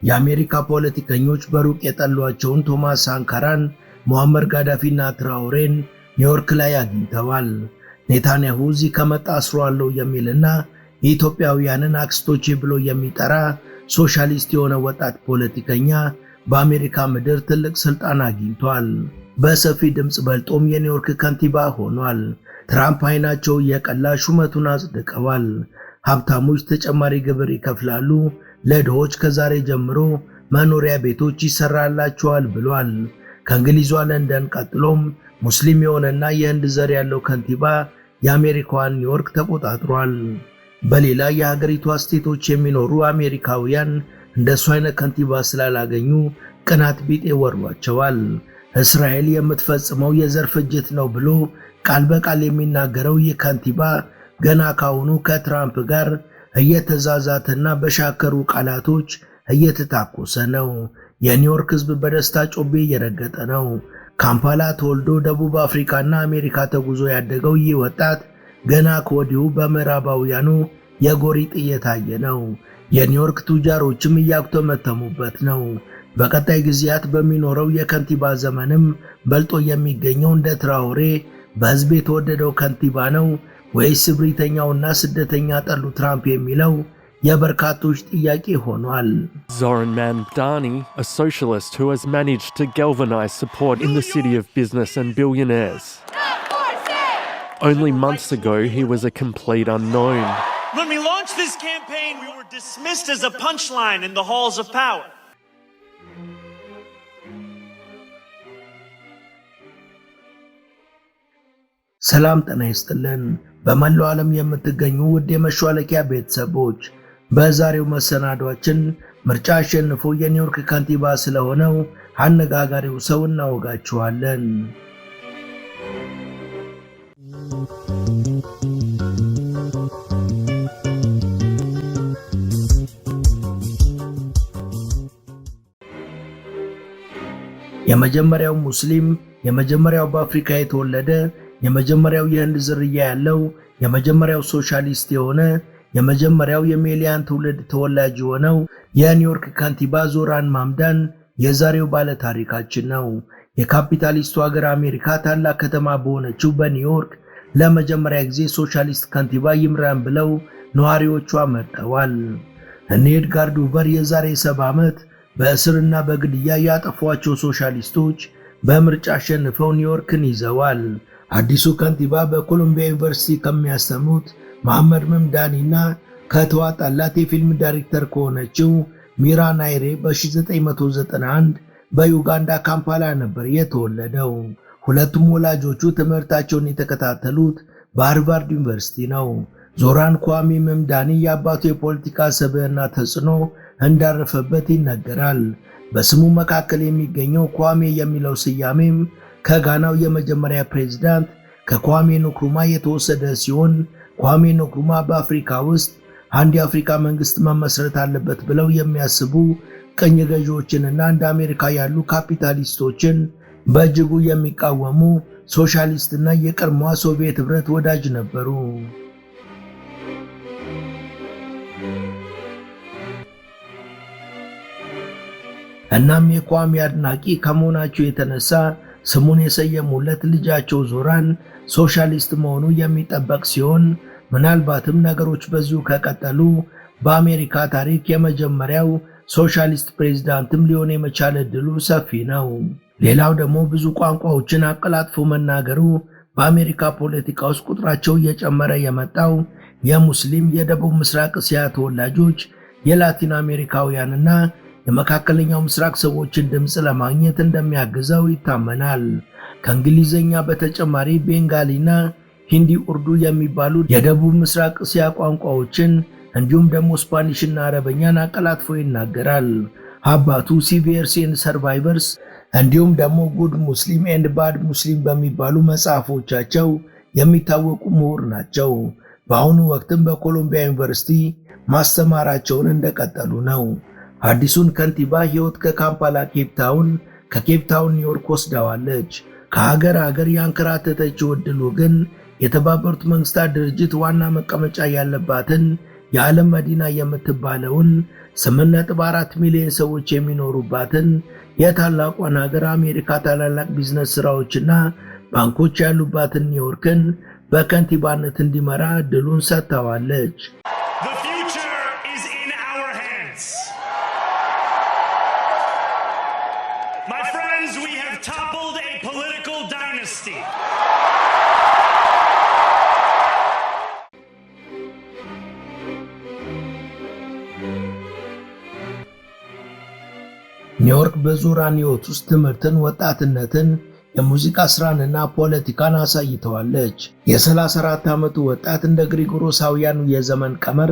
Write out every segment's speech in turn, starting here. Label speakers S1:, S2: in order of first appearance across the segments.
S1: የአሜሪካ ፖለቲከኞች በሩቅ የጠሏቸውን ቶማስ ሳንካራን፣ ሙአመር ጋዳፊና ትራውሬን ኒውዮርክ ላይ አግኝተዋል። ኔታንያሁ እዚህ ከመጣ አስሯለሁ የሚልና የኢትዮጵያውያንን አክስቶቼ ብሎ የሚጠራ ሶሻሊስት የሆነ ወጣት ፖለቲከኛ በአሜሪካ ምድር ትልቅ ስልጣን አግኝቷል። በሰፊ ድምጽ በልጦም የኒውዮርክ ከንቲባ ሆኗል። ትራምፕ አይናቸው የቀላ ሹመቱን አጽድቀዋል። ሀብታሞች ተጨማሪ ግብር ይከፍላሉ፣ ለድሆች ከዛሬ ጀምሮ መኖሪያ ቤቶች ይሰራላቸዋል ብሏል። ከእንግሊዟ ለንደን ቀጥሎም ሙስሊም የሆነና የህንድ ዘር ያለው ከንቲባ የአሜሪካዋን ኒውዮርክ ተቆጣጥሯል። በሌላ የሀገሪቷ ስቴቶች የሚኖሩ አሜሪካውያን እንደሱ አይነት ከንቲባ ስላላገኙ ቅናት ቢጤ ወሯቸዋል። እስራኤል የምትፈጽመው የዘር ፍጅት ነው ብሎ ቃል በቃል የሚናገረው ይህ ከንቲባ ገና ካሁኑ ከትራምፕ ጋር እየተዛዛተና በሻከሩ ቃላቶች እየተታኮሰ ነው። የኒውዮርክ ህዝብ በደስታ ጮቤ እየረገጠ ነው። ካምፓላ ተወልዶ ደቡብ አፍሪካና አሜሪካ ተጉዞ ያደገው ይህ ወጣት ገና ከወዲሁ በምዕራባውያኑ የጎሪጥ እየታየ ነው። የኒውዮርክ ቱጃሮችም እያጉተመተሙበት ነው። በቀጣይ ጊዜያት በሚኖረው የከንቲባ ዘመንም በልጦ የሚገኘው እንደ ትራውሬ በህዝብ የተወደደው ከንቲባ ነው ወይስ እብሪተኛውና ስደተኛ ጠሉ ትራምፕ የሚለው የበርካቶች ጥያቄ ሆኗል።
S2: Zoran Mamdani, a socialist who has managed to galvanize support in the city of business and billionaires. Only months ago, he was a complete unknown.
S3: When we launched this campaign, we were dismissed as a punchline in the halls of power.
S1: ሰላም ጤና ይስጥልን። በመላው ዓለም የምትገኙ ውድ የመሿለኪያ ቤተሰቦች በዛሬው መሰናዷችን ምርጫ አሸንፎ የኒውዮርክ ከንቲባ ስለሆነው አነጋጋሪው ሰው እናወጋችኋለን። የመጀመሪያው ሙስሊም፣ የመጀመሪያው በአፍሪካ የተወለደ፣ የመጀመሪያው የህንድ ዝርያ ያለው፣ የመጀመሪያው ሶሻሊስት የሆነ፣ የመጀመሪያው የሜሊያን ትውልድ ተወላጅ የሆነው የኒውዮርክ ከንቲባ ዞራን ማምዳን የዛሬው ባለ ታሪካችን ነው። የካፒታሊስቱ ሀገር አሜሪካ ታላቅ ከተማ በሆነችው በኒውዮርክ ለመጀመሪያ ጊዜ ሶሻሊስት ከንቲባ ይምራን ብለው ነዋሪዎቿ መርጠዋል። እነ ኤድጋር ዱቨር የዛሬ 70 ዓመት በእስርና በግድያ ያጠፏቸው ሶሻሊስቶች በምርጫ አሸንፈው ኒውዮርክን ይዘዋል። አዲሱ ከንቲባ በኮሎምቢያ ዩኒቨርሲቲ ከሚያስተምሩት መሐመድ መምዳኒና ከተዋጣላት የፊልም ዳይሬክተር ከሆነችው ሚራ ናይሬ በ1991 በዩጋንዳ ካምፓላ ነበር የተወለደው። ሁለቱም ወላጆቹ ትምህርታቸውን የተከታተሉት በሃርቫርድ ዩኒቨርሲቲ ነው። ዞራን ኳሚ መምዳኒ የአባቱ የፖለቲካ ሰብዕና ተጽዕኖ እንዳረፈበት ይነገራል። በስሙ መካከል የሚገኘው ኳሜ የሚለው ስያሜም ከጋናው የመጀመሪያ ፕሬዝዳንት ከኳሜ ንክሩማ የተወሰደ ሲሆን ኳሜ ንክሩማ በአፍሪካ ውስጥ አንድ የአፍሪካ መንግስት መመስረት አለበት ብለው የሚያስቡ ቀኝ ገዢዎችንና እንደ አሜሪካ ያሉ ካፒታሊስቶችን በእጅጉ የሚቃወሙ ሶሻሊስትና የቀድሞዋ ሶቪየት ህብረት ወዳጅ ነበሩ። እናም የኳሜ አድናቂ ከመሆናቸው የተነሳ ስሙን የሰየሙለት ልጃቸው ዞራን ሶሻሊስት መሆኑ የሚጠበቅ ሲሆን ምናልባትም ነገሮች በዚሁ ከቀጠሉ በአሜሪካ ታሪክ የመጀመሪያው ሶሻሊስት ፕሬዝዳንትም ሊሆን የመቻል ዕድሉ ሰፊ ነው። ሌላው ደግሞ ብዙ ቋንቋዎችን አቀላጥፎ መናገሩ በአሜሪካ ፖለቲካ ውስጥ ቁጥራቸው እየጨመረ የመጣው የሙስሊም፣ የደቡብ ምስራቅ እስያ ተወላጆች፣ የላቲን አሜሪካውያንና የመካከለኛው ምስራቅ ሰዎችን ድምጽ ለማግኘት እንደሚያግዘው ይታመናል። ከእንግሊዘኛ በተጨማሪ ቤንጋሊና ሂንዲ፣ ኡርዱ የሚባሉ የደቡብ ምስራቅ እስያ ቋንቋዎችን እንዲሁም ደግሞ ስፓኒሽና አረበኛን አቀላጥፎ ይናገራል። አባቱ ሲቪየርስ ኤንድ ሰርቫይቨርስ እንዲሁም ደግሞ ጉድ ሙስሊም ኤንድ ባድ ሙስሊም በሚባሉ መጽሐፎቻቸው የሚታወቁ ምሁር ናቸው። በአሁኑ ወቅትም በኮሎምቢያ ዩኒቨርሲቲ ማስተማራቸውን እንደቀጠሉ ነው። አዲሱን ከንቲባ ህይወት ከካምፓላ ኬፕታውን፣ ከኬፕታውን ኒውዮርክ ወስደዋለች። ከሀገር ያንከራተተችው ዕድሉ ግን የተባበሩት መንግስታት ድርጅት ዋና መቀመጫ ያለባትን የዓለም መዲና የምትባለውን 8.4 ሚሊዮን ሰዎች የሚኖሩባትን የታላቋን ሀገር አሜሪካ ታላላቅ ቢዝነስ ስራዎችና ባንኮች ያሉባትን ኒውዮርክን በከንቲባነት እንዲመራ እድሉን ሰጥተዋለች።
S3: The future is in our hands. My friends, we have toppled a political dynasty.
S1: ኒውዮርክ በዞራን ሕይወት ውስጥ ትምህርትን፣ ወጣትነትን፣ የሙዚቃ ስራንና ፖለቲካን አሳይተዋለች። የ34 ዓመቱ ወጣት እንደ ግሪጎሮሳውያኑ የዘመን ቀመር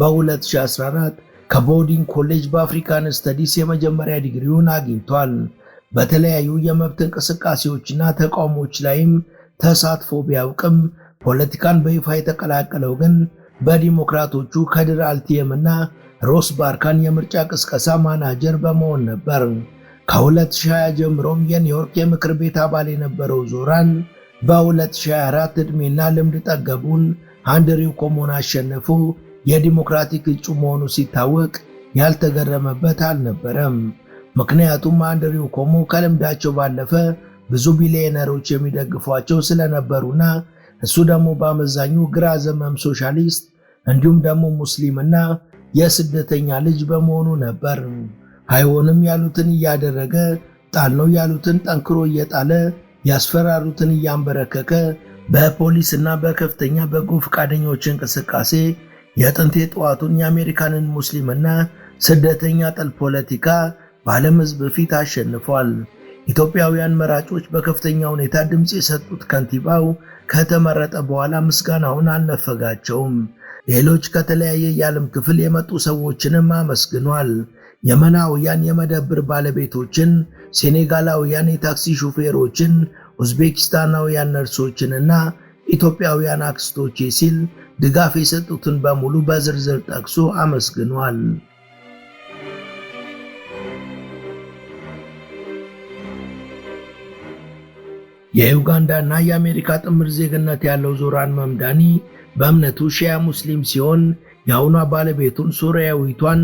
S1: በ2014 ከቦርዲንግ ኮሌጅ በአፍሪካን ስተዲስ የመጀመሪያ ዲግሪውን አግኝቷል። በተለያዩ የመብት እንቅስቃሴዎችና ተቃውሞች ላይም ተሳትፎ ቢያውቅም ፖለቲካን በይፋ የተቀላቀለው ግን በዲሞክራቶቹ ከድር አልቲየምና ሮስ ባርካን የምርጫ ቅስቀሳ ማናጀር በመሆን ነበር። ከ2020 ጀምሮም የኒውዮርክ የምክር ቤት አባል የነበረው ዞራን በ2024 ዕድሜና ልምድ ጠገቡን አንድሪው ኮሞን አሸንፎ የዲሞክራቲክ እጩ መሆኑ ሲታወቅ ያልተገረመበት አልነበረም። ምክንያቱም አንድሪው ኮሞ ከልምዳቸው ባለፈ ብዙ ቢሊዮነሮች የሚደግፏቸው ስለነበሩና እሱ ደግሞ በአመዛኙ ግራ ዘመም ሶሻሊስት እንዲሁም ደግሞ ሙስሊምና የስደተኛ ልጅ በመሆኑ ነበር። አይሆንም ያሉትን እያደረገ፣ ጣልነው ያሉትን ጠንክሮ እየጣለ፣ ያስፈራሩትን እያንበረከከ በፖሊስና በከፍተኛ በጎ ፈቃደኞች እንቅስቃሴ የጥንት የጠዋቱን የአሜሪካንን ሙስሊምና ስደተኛ ጠል ፖለቲካ በዓለም ሕዝብ ፊት አሸንፏል። ኢትዮጵያውያን መራጮች በከፍተኛ ሁኔታ ድምጽ የሰጡት ከንቲባው ከተመረጠ በኋላ ምስጋናውን አልነፈጋቸውም። ሌሎች ከተለያየ የዓለም ክፍል የመጡ ሰዎችንም አመስግኗል። የመናውያን የመደብር ባለቤቶችን፣ ሴኔጋላውያን የታክሲ ሹፌሮችን፣ ኡዝቤኪስታናውያን ነርሶችንና ኢትዮጵያውያን አክስቶቼ ሲል ድጋፍ የሰጡትን በሙሉ በዝርዝር ጠቅሶ አመስግኗል። የዩጋንዳና የአሜሪካ ጥምር ዜግነት ያለው ዞራን መምዳኒ በእምነቱ ሺያ ሙስሊም ሲሆን የአሁኗ ባለቤቱን ሶሪያዊቷን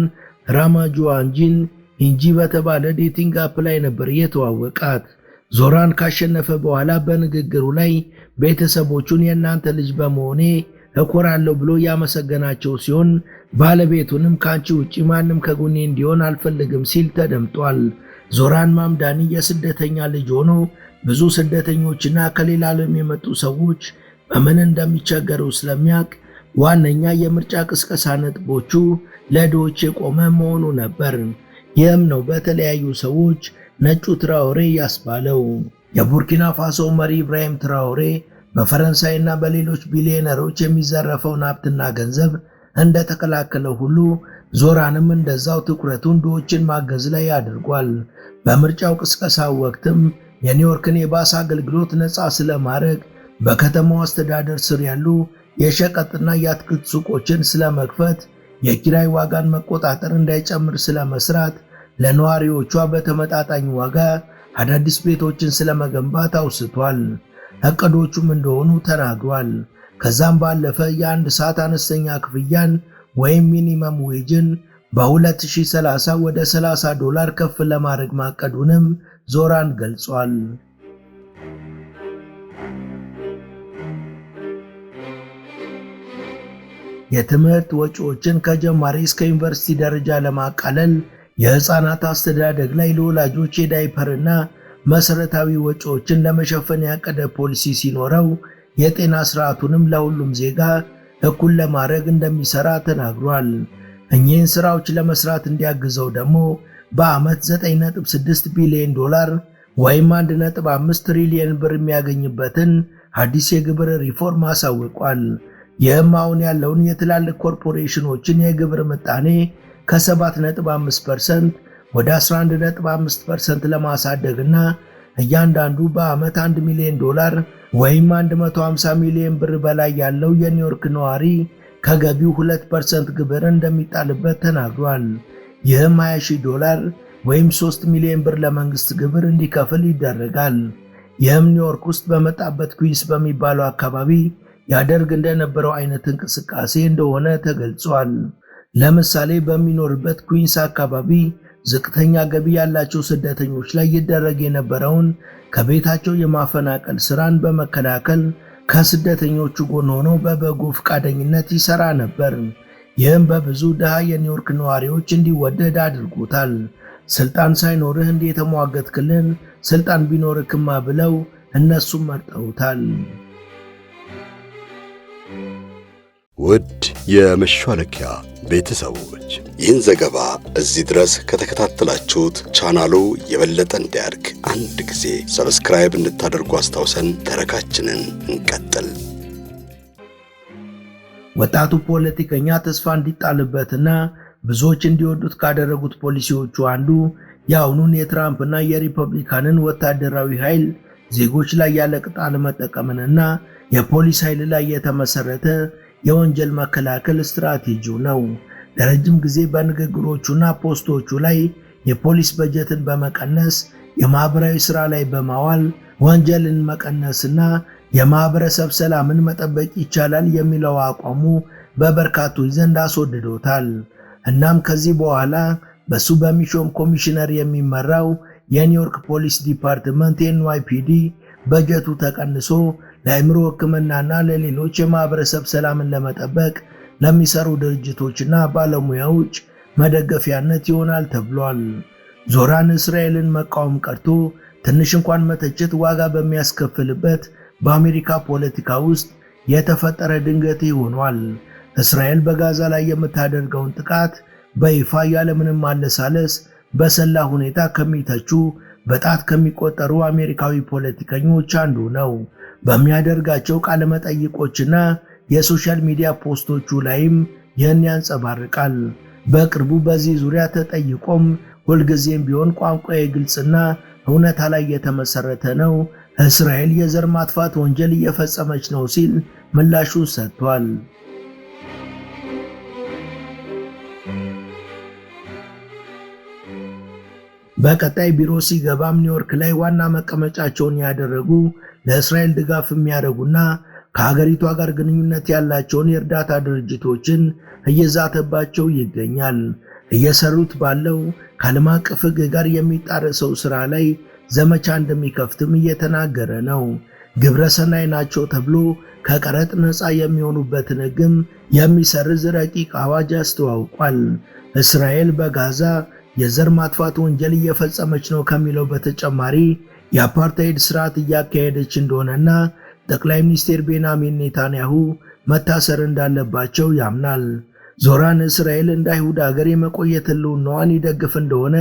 S1: ራማጁዋንጂን እንጂ በተባለ ዴቲንግ አፕ ላይ ነበር የተዋወቃት። ዞራን ካሸነፈ በኋላ በንግግሩ ላይ ቤተሰቦቹን የእናንተ ልጅ በመሆኔ እኮራለሁ ብሎ ያመሰገናቸው ሲሆን ባለቤቱንም ካንቺ ውጪ ማንም ከጎኔ እንዲሆን አልፈልግም ሲል ተደምጧል። ዞራን ማምዳኒ የስደተኛ ልጅ ሆኖ ብዙ ስደተኞችና ከሌላ ዓለም የመጡ ሰዎች በምን እንደሚቸገሩ ስለሚያውቅ ዋነኛ የምርጫ ቅስቀሳ ነጥቦቹ ለድሆች የቆመ መሆኑ ነበር። ይህም ነው በተለያዩ ሰዎች ነጩ ትራኦሬ ያስባለው። የቡርኪና ፋሶ መሪ ኢብራሂም ትራኦሬ በፈረንሳይና በሌሎች ቢሊዮነሮች የሚዘረፈውን ሀብትና ገንዘብ እንደተከላከለው ሁሉ ዞራንም እንደዛው ትኩረቱን ድሆችን ማገዝ ላይ አድርጓል። በምርጫው ቅስቀሳ ወቅትም የኒውዮርክን የባስ አገልግሎት ነፃ ስለማድረግ፣ በከተማው አስተዳደር ስር ያሉ የሸቀጥና የአትክልት ሱቆችን ስለመክፈት፣ የኪራይ ዋጋን መቆጣጠር እንዳይጨምር ስለመስራት፣ ለነዋሪዎቿ በተመጣጣኝ ዋጋ አዳዲስ ቤቶችን ስለመገንባት አውስቷል። እቅዶቹም እንደሆኑ ተናግሯል። ከዛም ባለፈ የአንድ ሰዓት አነስተኛ ክፍያን ወይም ሚኒመም ዌጅን በ2030 ወደ $30 ከፍ ለማድረግ ማቀዱንም ዞራን ገልጿል። የትምህርት ወጪዎችን ከጀማሪ እስከ ዩኒቨርሲቲ ደረጃ ለማቃለል የህፃናት አስተዳደግ ላይ ለወላጆች የዳይፐርና መሰረታዊ ወጪዎችን ለመሸፈን ያቀደ ፖሊሲ ሲኖረው የጤና ስርዓቱንም ለሁሉም ዜጋ እኩል ለማድረግ እንደሚሰራ ተናግሯል። እኚህን ስራዎች ለመስራት እንዲያግዘው ደግሞ በዓመት $9.6 ቢሊዮን ወይም 1.5 ትሪሊየን ብር የሚያገኝበትን አዲስ የግብር ሪፎርም አሳውቋል። ይህም አሁን ያለውን የትላልቅ ኮርፖሬሽኖችን የግብር ምጣኔ ከ7.5% ወደ 11.5% ለማሳደግና እያንዳንዱ በዓመት $1 ሚሊዮን ወይም 150 ሚሊዮን ብር በላይ ያለው የኒውዮርክ ነዋሪ ከገቢው 2% ግብር እንደሚጣልበት ተናግሯል። ይህም $20,000 ወይም 3 ሚሊዮን ብር ለመንግስት ግብር እንዲከፍል ይደረጋል። ይህም ኒውዮርክ ውስጥ በመጣበት ኩዊንስ በሚባለው አካባቢ ያደርግ እንደነበረው አይነት እንቅስቃሴ እንደሆነ ተገልጿል። ለምሳሌ በሚኖርበት ኩዊንስ አካባቢ ዝቅተኛ ገቢ ያላቸው ስደተኞች ላይ ይደረግ የነበረውን ከቤታቸው የማፈናቀል ስራን በመከላከል ከስደተኞቹ ጎን ሆኖ በበጎ ፈቃደኝነት ይሰራ ነበር። ይህም በብዙ ድሃ የኒውዮርክ ነዋሪዎች እንዲወደድ አድርጎታል። ስልጣን ሳይኖርህ እንዴ የተሟገትክልን ስልጣን ቢኖርክማ ብለው እነሱም መርጠውታል።
S4: ውድ የመሿለኪያ ቤተሰቦች ይህን ዘገባ እዚህ ድረስ ከተከታተላችሁት ቻናሉ የበለጠ እንዲያድግ አንድ ጊዜ ሰብስክራይብ እንድታደርጉ አስታውሰን ተረካችንን እንቀጥል።
S1: ወጣቱ ፖለቲከኛ ተስፋ እንዲጣልበትና ብዙዎች እንዲወዱት ካደረጉት ፖሊሲዎቹ አንዱ የአሁኑን የትራምፕና የሪፐብሊካንን ወታደራዊ ኃይል ዜጎች ላይ ያለ ቅጣት መጠቀምንና የፖሊስ ኃይል ላይ የተመሰረተ የወንጀል መከላከል ስትራቴጂው ነው። ለረጅም ጊዜ በንግግሮቹና ፖስቶቹ ላይ የፖሊስ በጀትን በመቀነስ የማህበራዊ ሥራ ላይ በማዋል ወንጀልን መቀነስና የማህበረሰብ ሰላምን መጠበቅ ይቻላል የሚለው አቋሙ በበርካቶች ዘንድ አስወድዶታል። እናም ከዚህ በኋላ በሱ በሚሾም ኮሚሽነር የሚመራው የኒውዮርክ ፖሊስ ዲፓርትመንት NYPD በጀቱ ተቀንሶ ለአእምሮ ሕክምናና ለሌሎች የማህበረሰብ ሰላምን ለመጠበቅ ለሚሰሩ ድርጅቶችና ባለሙያዎች መደገፊያነት ይሆናል ተብሏል። ዞራን እስራኤልን መቃወም ቀርቶ ትንሽ እንኳን መተቸት ዋጋ በሚያስከፍልበት በአሜሪካ ፖለቲካ ውስጥ የተፈጠረ ድንገት ሆኗል። እስራኤል በጋዛ ላይ የምታደርገውን ጥቃት በይፋ ያለምንም ማለሳለስ በሰላ ሁኔታ ከሚተቹ በጣት ከሚቆጠሩ አሜሪካዊ ፖለቲከኞች አንዱ ነው። በሚያደርጋቸው ቃለ መጠይቆችና የሶሻል ሚዲያ ፖስቶቹ ላይም ይህን ያንጸባርቃል። በቅርቡ በዚህ ዙሪያ ተጠይቆም ሁልጊዜም ቢሆን ቋንቋዬ ግልጽና እውነታ ላይ የተመሰረተ ነው፣ እስራኤል የዘር ማጥፋት ወንጀል እየፈጸመች ነው ሲል ምላሹን ሰጥቷል። በቀጣይ ቢሮ ሲገባም ኒውዮርክ ላይ ዋና መቀመጫቸውን ያደረጉ ለእስራኤል ድጋፍ የሚያደርጉና ከሀገሪቷ ጋር ግንኙነት ያላቸውን የእርዳታ ድርጅቶችን እየዛተባቸው ይገኛል። እየሰሩት ባለው ከዓለም አቀፍ ሕግ ጋር የሚጣረሰው ስራ ላይ ዘመቻ እንደሚከፍትም እየተናገረ ነው። ግብረ ሰናይ ናቸው ተብሎ ከቀረጥ ነፃ የሚሆኑበትን ሕግም የሚሰርዝ ረቂቅ አዋጅ አስተዋውቋል። እስራኤል በጋዛ የዘር ማጥፋት ወንጀል እየፈጸመች ነው ከሚለው በተጨማሪ የአፓርታይድ ስርዓት እያካሄደች እንደሆነና ጠቅላይ ሚኒስትር ቤንያሚን ኔታንያሁ መታሰር እንዳለባቸው ያምናል። ዞራን እስራኤል እንደ አይሁድ ሀገር የመቆየት ህልውናዋን ይደግፍ እንደሆነ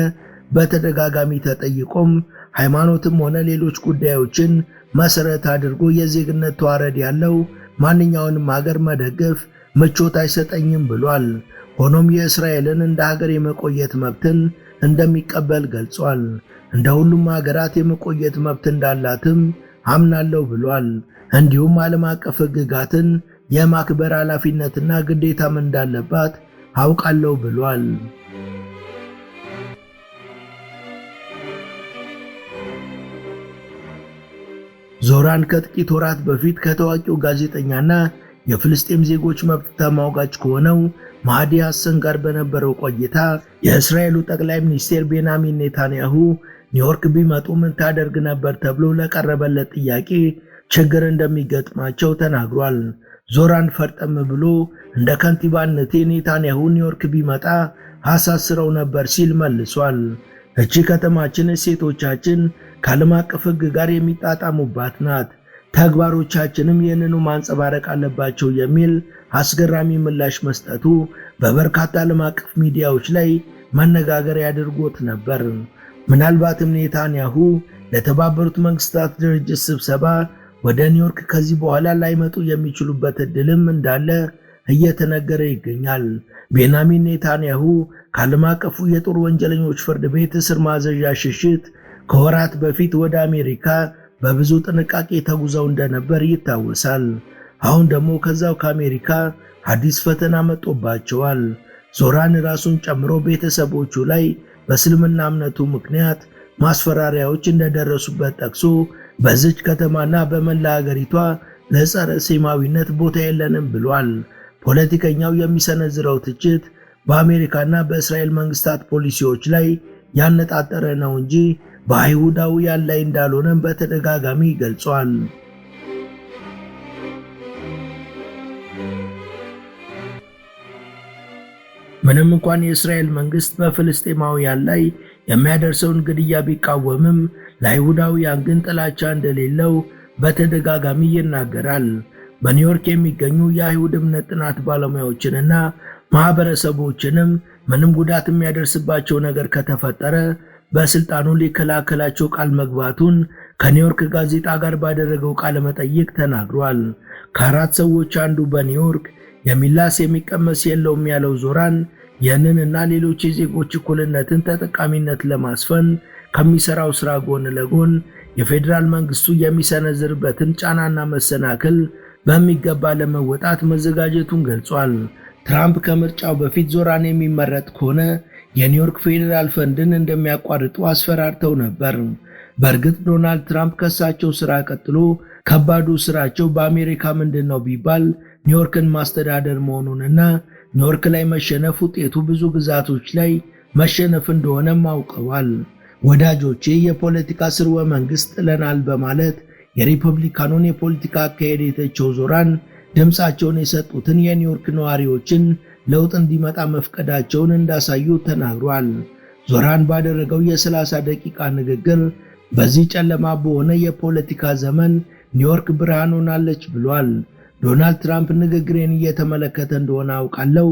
S1: በተደጋጋሚ ተጠይቆም ሃይማኖትም ሆነ ሌሎች ጉዳዮችን መሰረት አድርጎ የዜግነት ተዋረድ ያለው ማንኛውንም ሀገር መደገፍ ምቾት አይሰጠኝም ብሏል። ሆኖም የእስራኤልን እንደ ሀገር የመቆየት መብትን እንደሚቀበል ገልጿል። እንደ ሁሉም ሀገራት የመቆየት መብት እንዳላትም አምናለሁ ብሏል። እንዲሁም ዓለም አቀፍ ሕግጋትን የማክበር ኃላፊነትና ግዴታም እንዳለባት አውቃለሁ ብሏል። ዞራን ከጥቂት ወራት በፊት ከታዋቂው ጋዜጠኛና የፍልስጤም ዜጎች መብት ተሟጋች ከሆነው ማህዲ ሐሰን ጋር በነበረው ቆይታ የእስራኤሉ ጠቅላይ ሚኒስትር ቤንያሚን ኔታንያሁ ኒውዮርክ ቢመጡ ምን ታደርግ ነበር ተብሎ ለቀረበለት ጥያቄ ችግር እንደሚገጥማቸው ተናግሯል። ዞራን ፈርጠም ብሎ እንደ ከንቲባነቴ ኔታንያሁ ኒውዮርክ ቢመጣ አሳስረው ነበር ሲል መልሷል። እቺ ከተማችን እሴቶቻችን ከዓለም አቀፍ ሕግ ጋር የሚጣጣሙባት ናት፣ ተግባሮቻችንም ይህንኑ ማንጸባረቅ አለባቸው የሚል አስገራሚ ምላሽ መስጠቱ በበርካታ ዓለም አቀፍ ሚዲያዎች ላይ መነጋገሪያ አድርጎት ነበር። ምናልባትም ኔታንያሁ ለተባበሩት መንግስታት ድርጅት ስብሰባ ወደ ኒውዮርክ ከዚህ በኋላ ላይመጡ የሚችሉበት ዕድልም እንዳለ እየተነገረ ይገኛል። ቤንያሚን ኔታንያሁ ከዓለም አቀፉ የጦር ወንጀለኞች ፍርድ ቤት እስር ማዘዣ ሽሽት ከወራት በፊት ወደ አሜሪካ በብዙ ጥንቃቄ ተጉዘው እንደነበር ይታወሳል። አሁን ደግሞ ከዛው ከአሜሪካ አዲስ ፈተና መጥቶባቸዋል። ዞራን ራሱን ጨምሮ ቤተሰቦቹ ላይ በእስልምና እምነቱ ምክንያት ማስፈራሪያዎች እንደደረሱበት ጠቅሶ በዚች ከተማና በመላ ሀገሪቷ ለጸረ ሴማዊነት ቦታ የለንም ብሏል። ፖለቲከኛው የሚሰነዝረው ትችት በአሜሪካና በእስራኤል መንግስታት ፖሊሲዎች ላይ ያነጣጠረ ነው እንጂ በአይሁዳውያን ላይ እንዳልሆነ በተደጋጋሚ ገልጿል። ምንም እንኳን የእስራኤል መንግስት በፍልስጤማውያን ላይ የሚያደርሰውን ግድያ ቢቃወምም ለአይሁዳውያን ግን ጥላቻ እንደሌለው በተደጋጋሚ ይናገራል። በኒውዮርክ የሚገኙ የአይሁድ እምነት ጥናት ባለሙያዎችንና ማህበረሰቦችንም ምንም ጉዳት የሚያደርስባቸው ነገር ከተፈጠረ በስልጣኑ ሊከላከላቸው ቃል መግባቱን ከኒውዮርክ ጋዜጣ ጋር ባደረገው ቃለ መጠይቅ ተናግሯል። ከአራት ሰዎች አንዱ በኒውዮርክ የሚላስ የሚቀመስ የለውም ያለው ዞራን ይህንንና ሌሎች የዜጎች እኩልነትን ተጠቃሚነት ለማስፈን ከሚሰራው ስራ ጎን ለጎን የፌዴራል መንግስቱ የሚሰነዝርበትን ጫናና መሰናክል በሚገባ ለመወጣት መዘጋጀቱን ገልጿል። ትራምፕ ከምርጫው በፊት ዞራን የሚመረጥ ከሆነ የኒውዮርክ ፌዴራል ፈንድን እንደሚያቋርጡ አስፈራርተው ነበር። በእርግጥ ዶናልድ ትራምፕ ከሳቸው ስራ ቀጥሎ ከባዱ ስራቸው በአሜሪካ ምንድነው ቢባል ኒውዮርክን ማስተዳደር መሆኑንና ኒውዮርክ ላይ መሸነፍ ውጤቱ ብዙ ግዛቶች ላይ መሸነፍ እንደሆነም አውቀዋል። ወዳጆቼ የፖለቲካ ስርወ መንግስት ጥለናል በማለት የሪፐብሊካኑን የፖለቲካ አካሄድ የተቸው ዞራን ድምፃቸውን የሰጡትን የኒውዮርክ ነዋሪዎችን ለውጥ እንዲመጣ መፍቀዳቸውን እንዳሳዩ ተናግሯል። ዞራን ባደረገው የ30 ደቂቃ ንግግር በዚህ ጨለማ በሆነ የፖለቲካ ዘመን ኒውዮርክ ብርሃን ሆናለች ብሏል። ዶናልድ ትራምፕ ንግግሬን እየተመለከተ እንደሆነ አውቃለሁ።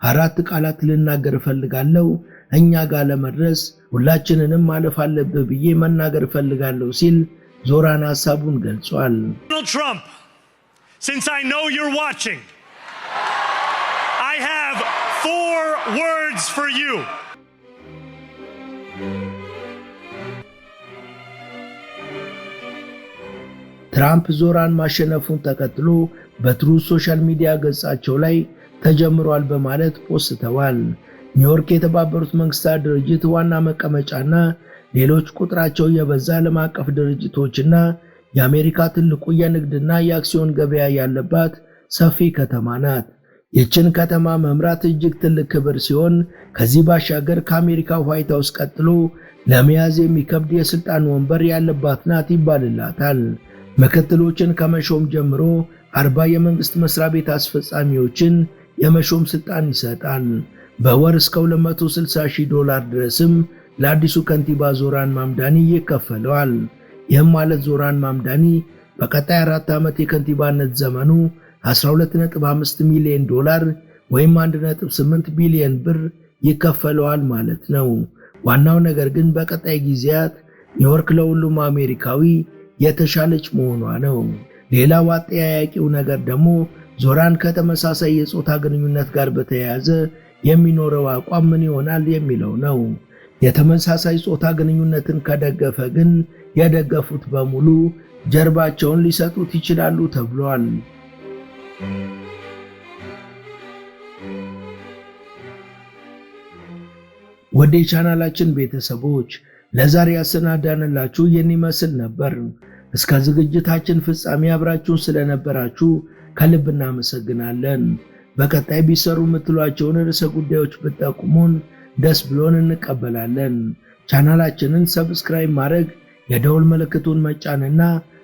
S1: 4 ቃላት ልናገር እፈልጋለሁ። እኛ ጋር ለመድረስ ሁላችንንም ማለፍ አለብህ ብዬ መናገር እፈልጋለሁ ሲል ዞራን ሐሳቡን ገልጿል።
S3: Trump, since I know you're watching, I have 4 words for you.
S1: ትራምፕ ዞራን ማሸነፉን ተከትሎ በትሩዝ ሶሻል ሚዲያ ገጻቸው ላይ ተጀምሯል በማለት ፖስተዋል። ኒውዮርክ የተባበሩት መንግስታት ድርጅት ዋና መቀመጫና ሌሎች ቁጥራቸው የበዛ ዓለም አቀፍ ድርጅቶችና የአሜሪካ ትልቁ የንግድና የአክሲዮን ገበያ ያለባት ሰፊ ከተማ ናት። ይህችን ከተማ መምራት እጅግ ትልቅ ክብር ሲሆን ከዚህ ባሻገር ከአሜሪካ ዋይት ሃውስ ቀጥሎ ለመያዝ የሚከብድ የስልጣን ወንበር ያለባት ናት ይባልላታል። ምክትሎችን ከመሾም ጀምሮ 40 የመንግስት መስሪያ ቤት አስፈጻሚዎችን የመሾም ስልጣን ይሰጣል። በወር እስከ $260,000 ድረስም ለአዲሱ ከንቲባ ዞራን ማምዳኒ ይከፈለዋል። ይህም ማለት ዞራን ማምዳኒ በቀጣይ 4 ዓመት የከንቲባነት ዘመኑ $12.5 ሚሊዮን ወይም 1.8 ቢሊዮን ብር ይከፈለዋል ማለት ነው። ዋናው ነገር ግን በቀጣይ ጊዜያት ኒውዮርክ ለሁሉም አሜሪካዊ የተሻለች መሆኗ ነው። ሌላው አጠያያቂው ነገር ደግሞ ዞራን ከተመሳሳይ የጾታ ግንኙነት ጋር በተያያዘ የሚኖረው አቋም ምን ይሆናል የሚለው ነው። የተመሳሳይ ጾታ ግንኙነትን ከደገፈ ግን የደገፉት በሙሉ ጀርባቸውን ሊሰጡት ይችላሉ ተብሏል። ወደ ቻናላችን ቤተሰቦች ለዛሬ ያሰናዳንላችሁ ይመስል ነበር። እስከ ዝግጅታችን ፍጻሜ አብራችሁን ስለነበራችሁ ከልብ እናመሰግናለን። በቀጣይ ቢሰሩ የምትሏቸውን ርዕሰ ጉዳዮች ብትጠቁሙን ደስ ብሎን እንቀበላለን። ቻናላችንን ሰብስክራይብ ማድረግ፣ የደውል ምልክቱን መጫንና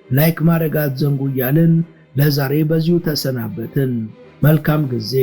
S1: ላይክ ማድረግ አትዘንጉ እያልን ለዛሬ በዚሁ ተሰናበትን። መልካም ጊዜ።